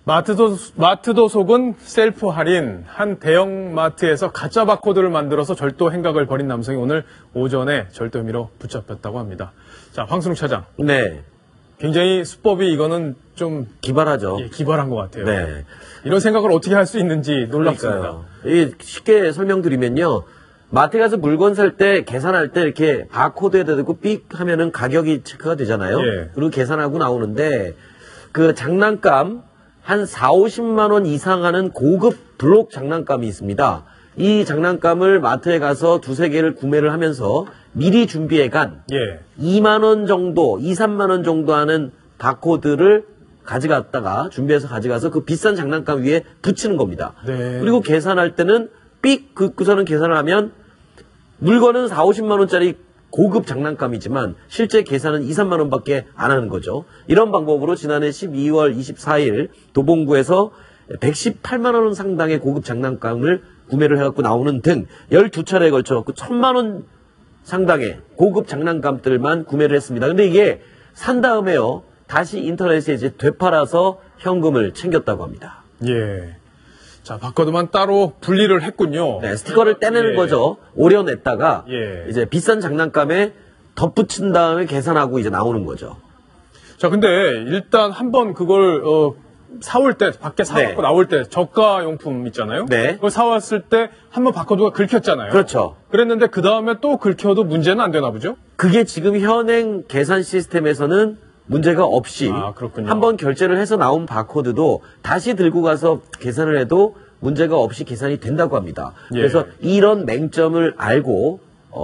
마트도 속은 셀프 할인. 한 대형 마트에서 가짜 바코드를 만들어서 절도 행각을 벌인 남성이 오늘 오전에 절도 혐의로 붙잡혔다고 합니다. 자, 황순욱 차장. 네. 굉장히 수법이 이거는 좀 기발하죠. 예, 기발한 것 같아요. 네. 이런 생각을 어떻게 할 수 있는지 놀랍습니다. 쉽게 설명드리면요. 마트 가서 물건 살 때 계산할 때 이렇게 바코드에다 대고 삑 하면은 가격이 체크가 되잖아요. 예. 그리고 계산하고 나오는데 그 장난감 한 4, 50만 원 이상 하는 고급 블록 장난감이 있습니다. 이 장난감을 마트에 가서 두세 개를 구매를 하면서 미리 준비해 간 예. 2만 원 정도, 2, 3만 원 정도 하는 바코드를 가져갔다가 준비해서 가져가서 그 비싼 장난감 위에 붙이는 겁니다. 네. 그리고 계산할 때는 삑 긋고서는 계산을 하면 물건은 4, 50만 원짜리 고급 장난감이지만 실제 계산은 2, 3만 원밖에 안 하는 거죠. 이런 방법으로 지난해 12월 24일 도봉구에서 118만 원 상당의 고급 장난감을 구매를 해갖고 나오는 등 12차례에 걸쳐 1000만 원 상당의 고급 장난감들만 구매를 했습니다. 근데 이게 산 다음에요. 다시 인터넷에 이제 되팔아서 현금을 챙겼다고 합니다. 예. 자, 바코드만 따로 분리를 했군요. 네, 스티커를 떼내는 예. 거죠. 오려냈다가 예. 이제 비싼 장난감에 덧붙인 다음에 계산하고 이제 나오는 거죠. 자, 근데 일단 한번 그걸 사올 때 밖에 사갖고 네. 나올 때 저가 용품 있잖아요. 네. 그걸 사왔을 때 한번 바코드가 긁혔잖아요. 그렇죠. 그랬는데 그 다음에 또 긁혀도 문제는 안 되나 보죠? 그게 지금 현행 계산 시스템에서는 문제가 없이 아, 그렇군요. 한번 결제를 해서 나온 바코드도 다시 들고 가서 계산을 해도 문제가 없이 계산이 된다고 합니다. 예. 그래서 이런 맹점을 알고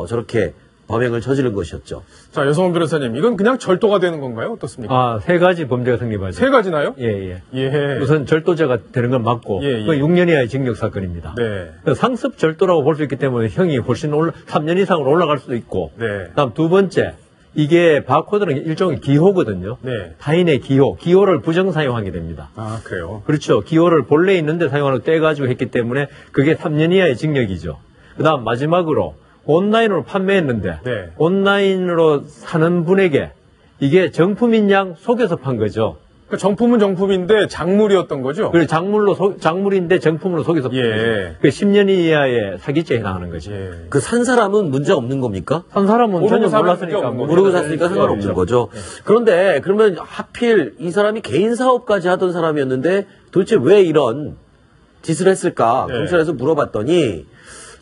저렇게 범행을 저지른 것이었죠. 자, 여성원 변호사님, 이건 그냥 절도가 되는 건가요? 어떻습니까? 세 가지 범죄가 성립하죠. 세 가지나요? 예. 예. 우선 절도죄가 되는 건 맞고, 예, 예. 6년 이하의 징역 사건입니다. 네. 상습 절도라고 볼 수 있기 때문에 형이 훨씬 3년 이상으로 올라갈 수도 있고, 네. 다음 두 번째, 이게 바코드는 일종의 기호거든요. 네. 타인의 기호를 부정 사용하게 됩니다. 아, 그래요? 그렇죠. 기호를 본래 있는데 사용하고 떼가지고 했기 때문에 그게 3년 이하의 징역이죠. 그 다음 마지막으로 온라인으로 판매했는데 네. 온라인으로 사는 분에게 이게 정품인 양 속여서 판 거죠. 그러니까 정품은 정품인데 작물이었던 거죠? 그리고 작물인데 정품으로 속여서 판 예. 거죠. 그 10년 이하의 사기죄에 해당하는 거죠. 예. 그 산 사람은 문제 없는 겁니까? 한 사람은 모르고 전혀 사면 몰랐으니까 문제 없는 거죠. 모르고 샀으니까 상관없는 거죠. 그런데 그러면 하필 이 사람이 개인 사업까지 하던 사람이었는데 도대체 왜 이런 짓을 했을까? 네. 경찰에서 물어봤더니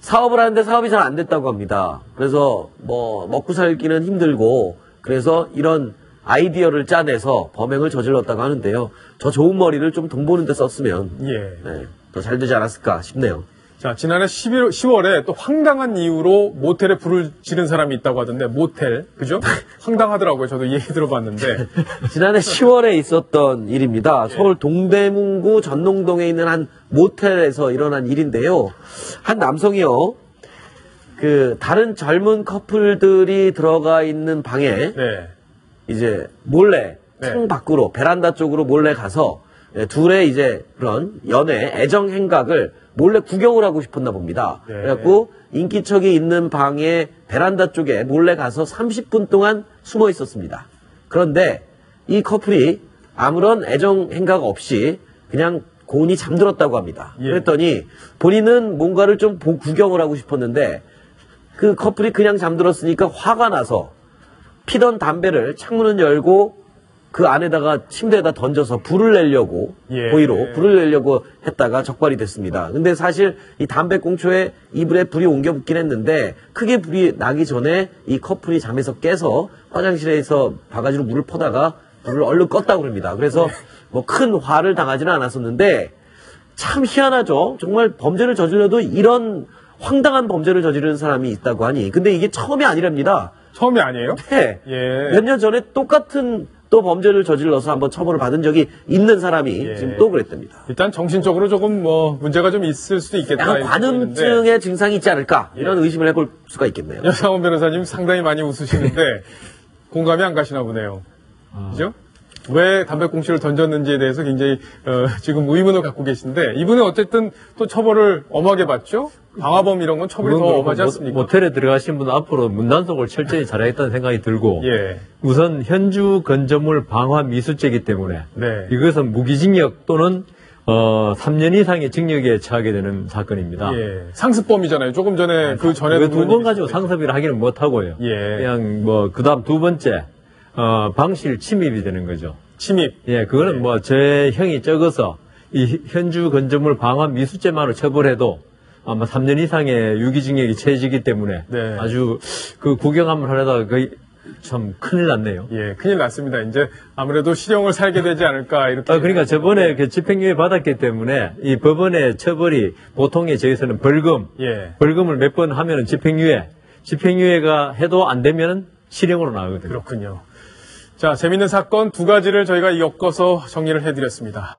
사업을 하는데 사업이 잘 안 됐다고 합니다. 그래서 뭐 먹고 살기는 힘들고 그래서 이런 아이디어를 짜내서 범행을 저질렀다고 하는데요. 저 좋은 머리를 좀 돈 버는 데 썼으면 예. 더 잘 되지 않았을까 싶네요. 자, 지난해 10월에 또 황당한 이유로 모텔에 불을 지른 사람이 있다고 하던데, 모텔, 그죠? 황당하더라고요. 저도 얘기 들어봤는데. 지난해 10월에 있었던 일입니다. 서울 동대문구 전농동에 있는 한 모텔에서 일어난 일인데요. 한 남성이요. 그 다른 젊은 커플들이 들어가 있는 방에 네. 이제 몰래 네. 창 밖으로 베란다 쪽으로 몰래 가서 둘의 이제 그런 연애 애정 행각을 몰래 구경을 하고 싶었나 봅니다. 네. 그래갖고 인기척이 있는 방에 베란다 쪽에 몰래 가서 30분 동안 숨어 있었습니다. 그런데 이 커플이 아무런 애정 행각 없이 그냥 고온이 잠들었다고 합니다. 예. 그랬더니 본인은 뭔가를 좀 구경을 하고 싶었는데 그 커플이 그냥 잠들었으니까 화가 나서 피던 담배를 창문을 열고 그 안에다가 침대에다 던져서 불을 내려고 예. 고의로 불을 내려고 했다가 적발이 됐습니다. 근데 사실 이 담배꽁초에 이불에 불이 옮겨 붙긴 했는데 크게 불이 나기 전에 이 커플이 잠에서 깨서 화장실에서 바가지로 물을 퍼다가 불을 얼른 껐다고 합니다. 그래서 뭐 큰 화를 당하지는 않았었는데 참 희한하죠. 정말 범죄를 저질러도 이런 황당한 범죄를 저지르는 사람이 있다고 하니 근데 이게 처음이 아니랍니다. 처음이 아니에요? 네. 예. 몇 년 전에 똑같은 또 범죄를 저질러서 한번 처벌을 받은 적이 있는 사람이 예. 지금 또 그랬답니다. 일단 정신적으로 조금 문제가 좀 있을 수도 있겠다. 약간 이렇게 관음증의 보이는데. 증상이 있지 않을까 이런 의심을 해볼 수가 있겠네요. 여상원 변호사님 상당히 많이 웃으시는데 공감이 안 가시나 보네요. 그죠? 왜 담배꽁초를 던졌는지에 대해서 굉장히 지금 의문을 갖고 계신데 이분은 어쨌든 또 처벌을 엄하게 받죠. 방화범 이런 건 처벌이 더 엄하지 않습니까? 모텔에 들어가신 분은 앞으로 문단속을 철저히 잘하겠다는 생각이 들고 예. 우선 현주 건조물 방화 미수죄이기 때문에 네. 이것은 무기징역 또는 3년 이상의 징역에 처하게 되는 사건입니다. 예. 상습범이잖아요. 조금 전에 그 전에도 두 번 가지고 상습이라 하기는 못하고요. 예. 그냥 그다음 두 번째 방실 침입이 되는 거죠. 침입. 예, 그거는 제 형이 적어서 이 현주 건조물 방화 미수죄만으로 처벌해도 아마 3년 이상의 유기징역이 처해지기 때문에 네. 아주 그 구경함을 하려다가 거의 참 큰일 났네요. 예, 큰일 났습니다. 이제 아무래도 실형을 살게 되지 않을까 이렇게. 그러니까 저번에 그 집행유예 받았기 때문에 이 법원의 처벌이 보통에 저희서는 벌금, 예. 벌금을 몇 번 하면은 집행유예가 해도 안 되면은 실형으로 나오거든요. 그렇군요. 자, 재밌는 사건 두 가지를 저희가 엮어서 정리를 해드렸습니다.